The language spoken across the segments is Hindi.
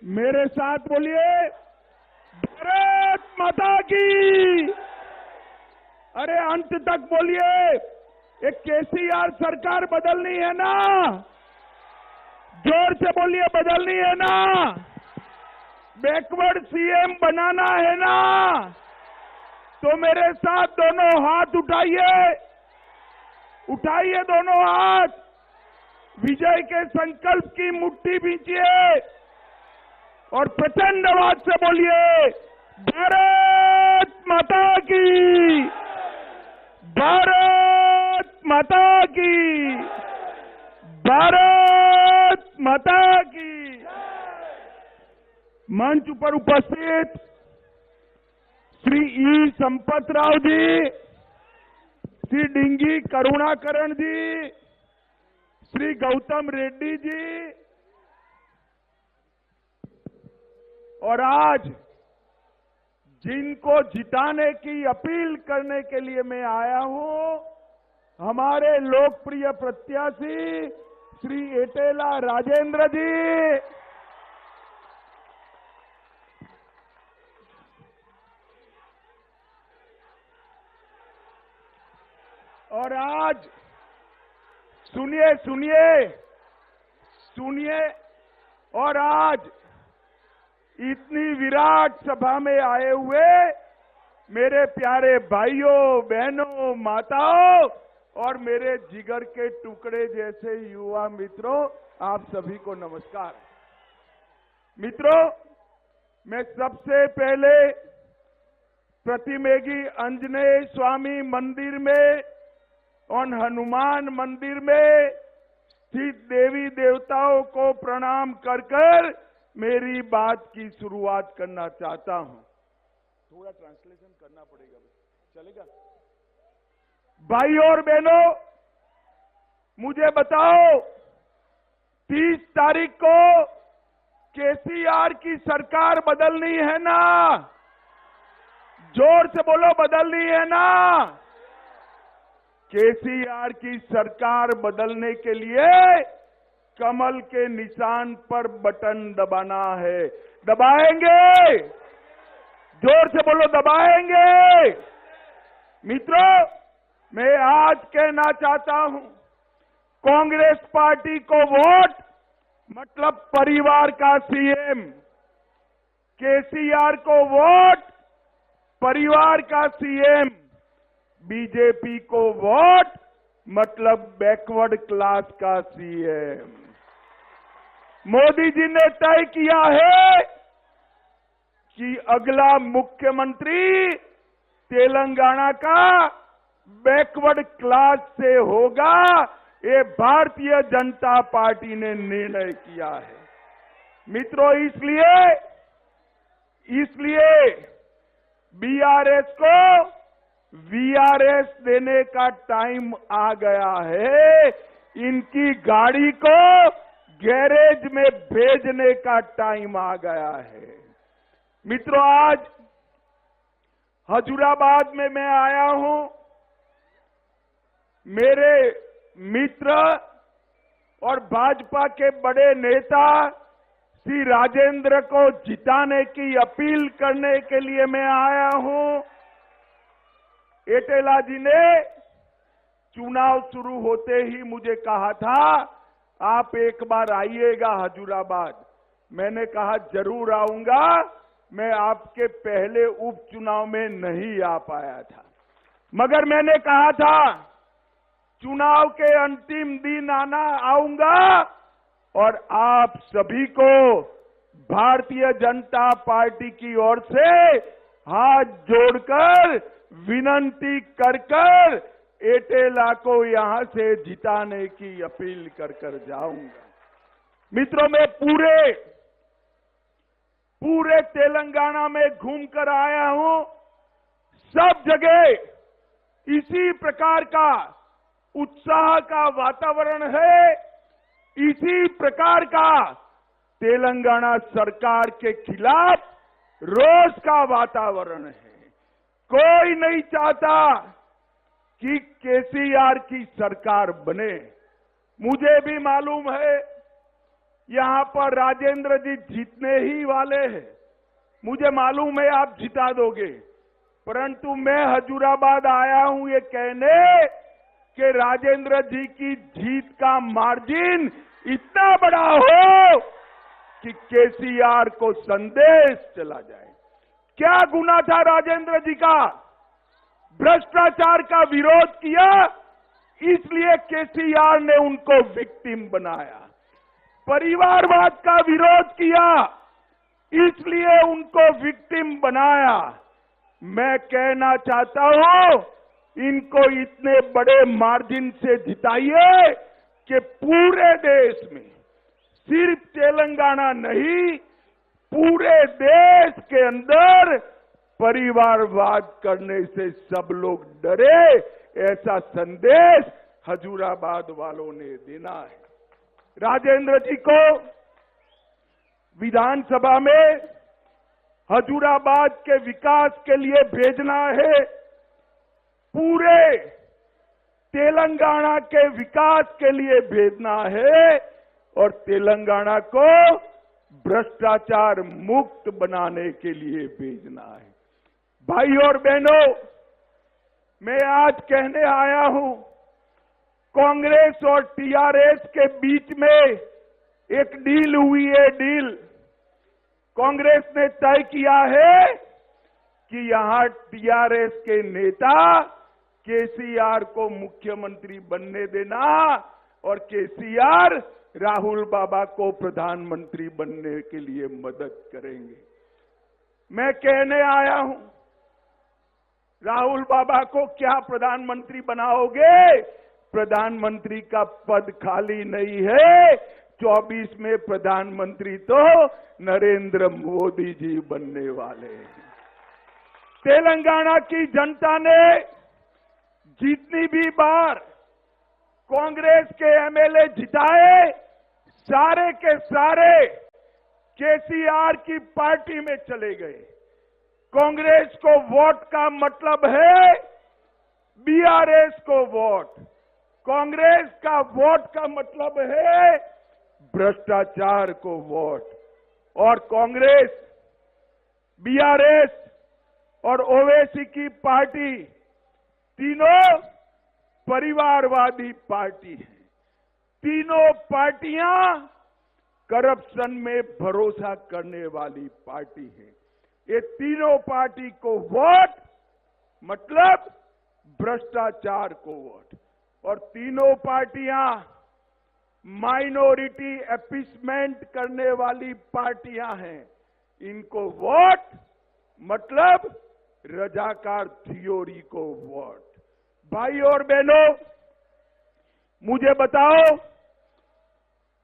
मेरे साथ बोलिए, भारत माता की। अरे अंत तक बोलिए, एक केसीआर सरकार बदलनी है ना? जोर से बोलिए, बदलनी है ना? बैकवर्ड सीएम बनाना है ना? तो मेरे साथ दोनों हाथ उठाइए, उठाइए दोनों हाथ, विजय के संकल्प की मुट्ठी भींचिए और प्रचंड आवाज से बोलिए, भारत माता की, भारत माता की, भारत माता की। मंच पर उपस्थित श्री ई संपतराव जी, श्री डिंगी करुणाकरण जी, श्री गौतम रेड्डी जी, और आज जिनको जिताने की अपील करने के लिए मैं आया हूं, हमारे लोकप्रिय प्रत्याशी श्री एटेला राजेंद्र जी। और आज सुनिए सुनिए सुनिए, और आज इतनी विराट सभा में आए हुए मेरे प्यारे भाइयों, बहनों, माताओं और मेरे जिगर के टुकड़े जैसे युवा मित्रों, आप सभी को नमस्कार। मित्रों, मैं सबसे पहले प्रतिमेगी आंजनेय स्वामी मंदिर में और हनुमान मंदिर में स्थित देवी देवताओं को प्रणाम कर मेरी बात की शुरुआत करना चाहता हूं। थोड़ा ट्रांसलेशन करना पड़ेगा, चलेगा? भाइयों और बहनों, मुझे बताओ, 30 तारीख को केसीआर की सरकार बदलनी है ना? जोर से बोलो, बदलनी है ना? केसीआर की सरकार बदलने के लिए कमल के निशान पर बटन दबाना है। दबाएंगे? जोर से बोलो, दबाएंगे? मित्रों, मैं आज कहना चाहता हूं, कांग्रेस पार्टी को वोट मतलब परिवार का सीएम, केसीआर को वोट परिवार का सीएम, बीजेपी को वोट मतलब बैकवर्ड क्लास का सीएम। मोदी जी ने तय किया है कि अगला मुख्यमंत्री तेलंगाना का बैकवर्ड क्लास से होगा। ये भारतीय जनता पार्टी ने निर्णय किया है। मित्रों, इसलिए बीआरएस को वीआरएस देने का टाइम आ गया है। इनकी गाड़ी को गैरेज में भेजने का टाइम आ गया है। मित्रों, आज हजूराबाद में मैं आया हूं। मेरे मित्र और भाजपा के बड़े नेता श्री राजेंद्र को जिताने की अपील करने के लिए मैं आया हूं। एटेला जी ने चुनाव शुरू होते ही मुझे कहा था, आप एक बार आइएगा हजूराबाद। मैंने कहा जरूर आऊंगा। मैं आपके पहले उपचुनाव में नहीं आ पाया था, मगर मैंने कहा था चुनाव के अंतिम दिन आऊंगा और आप सभी को भारतीय जनता पार्टी की ओर से हाथ जोड़कर विनंती कर एटेला को यहां से जिताने की अपील कर जाऊंगा। मित्रों, मैं पूरे तेलंगाना में घूमकर आया हूं। सब जगह इसी प्रकार का उत्साह का वातावरण है। इसी प्रकार का तेलंगाना सरकार के खिलाफ रोष का वातावरण है। कोई नहीं चाहता कि केसीआर की सरकार बने। मुझे भी मालूम है यहां पर राजेंद्र जी जीतने ही वाले हैं। मुझे मालूम है आप जिता दोगे, परंतु मैं हजूराबाद आया हूं ये कहने कि राजेंद्र जी की जीत का मार्जिन इतना बड़ा हो कि केसीआर को संदेश चला जाए। क्या गुना था राजेंद्र जी का? भ्रष्टाचार का विरोध किया, इसलिए केसीआर ने उनको विक्टिम बनाया। परिवारवाद का विरोध किया, इसलिए उनको विक्टिम बनाया। मैं कहना चाहता हूं, इनको इतने बड़े मार्जिन से जिताइए कि पूरे देश में, सिर्फ तेलंगाना नहीं, पूरे देश के अंदर परिवारवाद करने से सब लोग डरे, ऐसा संदेश हजूराबाद वालों ने देना है। राजेंद्र जी को विधानसभा में हजूराबाद के विकास के लिए भेजना है, पूरे तेलंगाना के विकास के लिए भेजना है और तेलंगाना को भ्रष्टाचार मुक्त बनाने के लिए भेजना है। भाई और बहनों, मैं आज कहने आया हूं, कांग्रेस और टीआरएस के बीच में एक डील हुई है। डील कांग्रेस ने तय किया है कि यहां टीआरएस के नेता केसीआर को मुख्यमंत्री बनने देना और केसीआर राहुल बाबा को प्रधानमंत्री बनने के लिए मदद करेंगे। मैं कहने आया हूं, राहुल बाबा को क्या प्रधानमंत्री बनाओगे? प्रधानमंत्री का पद खाली नहीं है। 24 में प्रधानमंत्री तो नरेंद्र मोदी जी बनने वाले हैं। तेलंगाना की जनता ने जितनी भी बार कांग्रेस के एमएलए जिताए, सारे के सारे केसीआर की पार्टी में चले गए। कांग्रेस को वोट का मतलब है बीआरएस को वोट, कांग्रेस का वोट का मतलब है भ्रष्टाचार को वोट। और कांग्रेस, बीआरएस और ओवैसी की पार्टी तीनों परिवारवादी पार्टी है। तीनों पार्टियां करप्शन में भरोसा करने वाली पार्टी है। ये तीनों पार्टी को वोट मतलब भ्रष्टाचार को वोट, और तीनों पार्टियां माइनॉरिटी अपीसमेंट करने वाली पार्टियां हैं। इनको वोट मतलब रजाकार थियोरी को वोट। भाई और बहनों, मुझे बताओ,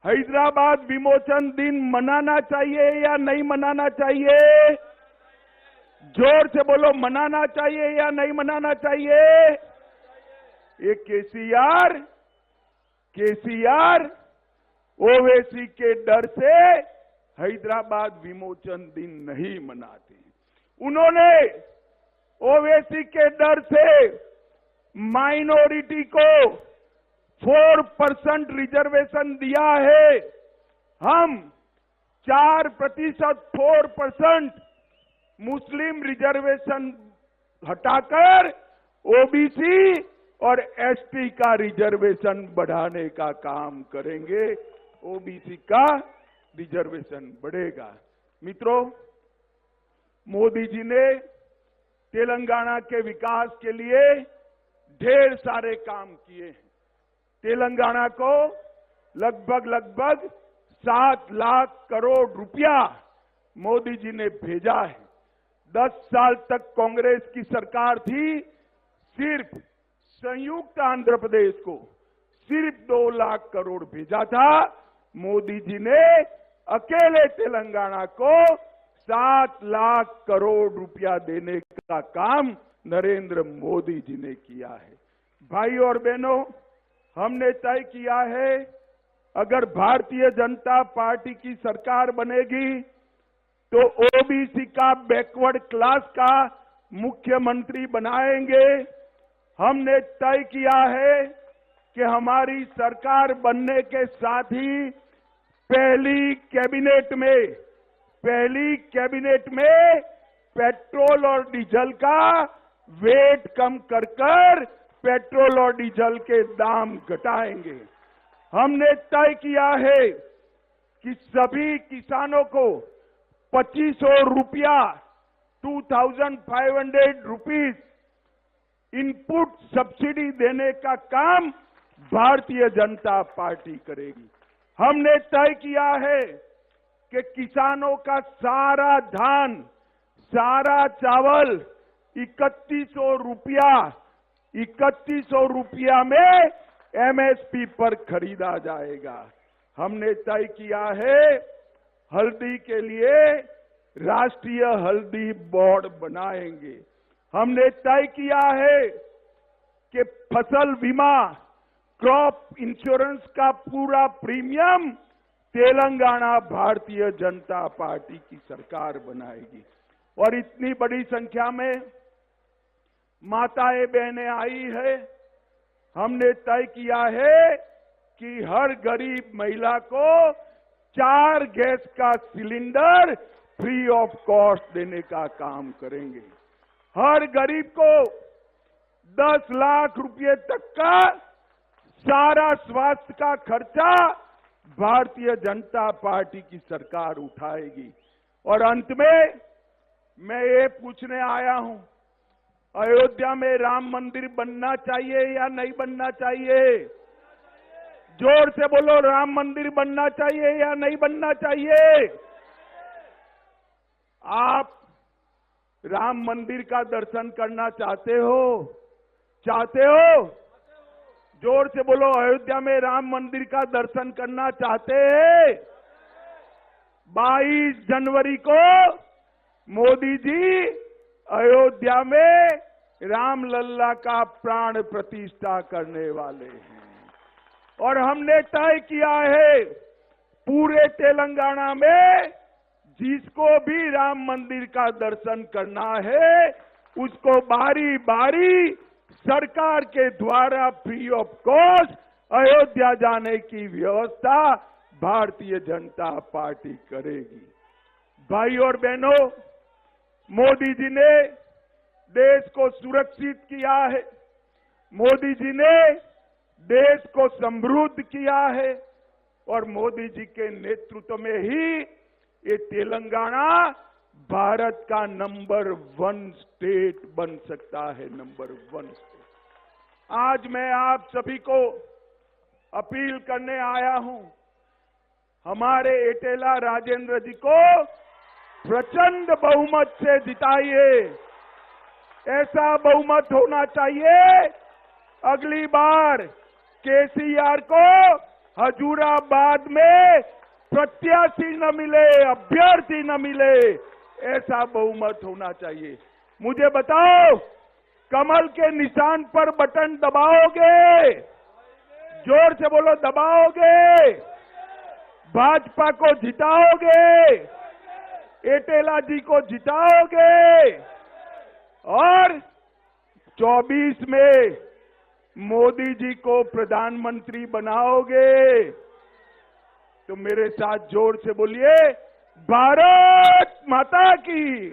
हैदराबाद विमोचन दिन मनाना चाहिए या नहीं मनाना चाहिए? जोर से बोलो, मनाना चाहिए या नहीं मनाना चाहिए? ये केसीआर ओवैसी के डर से हैदराबाद विमोचन दिन नहीं मनाते। उन्होंने ओवैसी के डर से माइनॉरिटी को 4% रिजर्वेशन दिया है। हम 4% 4% मुस्लिम रिजर्वेशन हटाकर ओबीसी और एसटी का रिजर्वेशन बढ़ाने का काम करेंगे। ओबीसी का रिजर्वेशन बढ़ेगा। मित्रों, मोदी जी ने तेलंगाना के विकास के लिए ढेर सारे काम किए हैं। तेलंगाना को लगभग 7 लाख करोड़ रुपया मोदी जी ने भेजा है। 10 साल तक कांग्रेस की सरकार थी, सिर्फ संयुक्त आंध्र प्रदेश को सिर्फ 2 लाख करोड़ भेजा था। मोदी जी ने अकेले तेलंगाना को 7 लाख करोड़ रुपया देने का काम नरेंद्र मोदी जी ने किया है। भाई और बहनों, हमने तय किया है, अगर भारतीय जनता पार्टी की सरकार बनेगी तो ओबीसी का बैकवर्ड क्लास का मुख्यमंत्री बनाएंगे। हमने तय किया है कि हमारी सरकार बनने के साथ ही पहली कैबिनेट में पेट्रोल और डीजल का वेट कम कर पेट्रोल और डीजल के दाम घटाएंगे। हमने तय किया है कि सभी किसानों को 2500 रुपया 2500 रुपीज इनपुट सब्सिडी देने का काम भारतीय जनता पार्टी करेगी। हमने तय किया है कि किसानों का सारा धान, सारा चावल 3100 रुपया में एमएसपी पर खरीदा जाएगा। हमने तय किया है हल्दी के लिए राष्ट्रीय हल्दी बोर्ड बनाएंगे। हमने तय किया है कि फसल बीमा, क्रॉप इंश्योरेंस का पूरा प्रीमियम तेलंगाना भारतीय जनता पार्टी की सरकार बनाएगी। और इतनी बड़ी संख्या में माताएं बहनें आई है। हमने तय किया है कि हर गरीब महिला को 4 गैस का सिलेंडर फ्री ऑफ कॉस्ट देने का काम करेंगे। हर गरीब को 10 लाख रुपए तक का सारा स्वास्थ्य का खर्चा भारतीय जनता पार्टी की सरकार उठाएगी। और अंत में मैं ये पूछने आया हूं, अयोध्या में राम मंदिर बनना चाहिए या नहीं बनना चाहिए? जोर से बोलो, राम मंदिर बनना चाहिए या नहीं बनना चाहिए? आप राम मंदिर का दर्शन करना चाहते हो? जोर से बोलो, अयोध्या में राम मंदिर का दर्शन करना चाहते हैं? 22 जनवरी को मोदी जी अयोध्या में रामलल्ला का प्राण प्रतिष्ठा करने वाले हैं। और हमने तय किया है पूरे तेलंगाना में जिसको भी राम मंदिर का दर्शन करना है उसको बारी बारी सरकार के द्वारा फ्री ऑफ कॉस्ट अयोध्या जाने की व्यवस्था भारतीय जनता पार्टी करेगी। भाई और बहनों, मोदी जी ने देश को सुरक्षित किया है, मोदी जी ने देश को समृद्ध किया है और मोदी जी के नेतृत्व में ही ये तेलंगाना भारत का नंबर 1 स्टेट बन सकता है, नंबर 1 स्टेट। आज मैं आप सभी को अपील करने आया हूं, हमारे एटेला राजेंद्र जी को प्रचंड बहुमत से जिताइए। ऐसा बहुमत होना चाहिए अगली बार केसीआर को हजूराबाद में प्रत्याशी न मिले, अभ्यर्थी न मिले, ऐसा बहुमत होना चाहिए। मुझे बताओ, कमल के निशान पर बटन दबाओगे? जोर से बोलो, दबाओगे? भाजपा को जिताओगे? एटेला जी को जिताओगे? और 24 में मोदी जी को प्रधानमंत्री बनाओगे? तो मेरे साथ जोर से बोलिए, भारत माता की।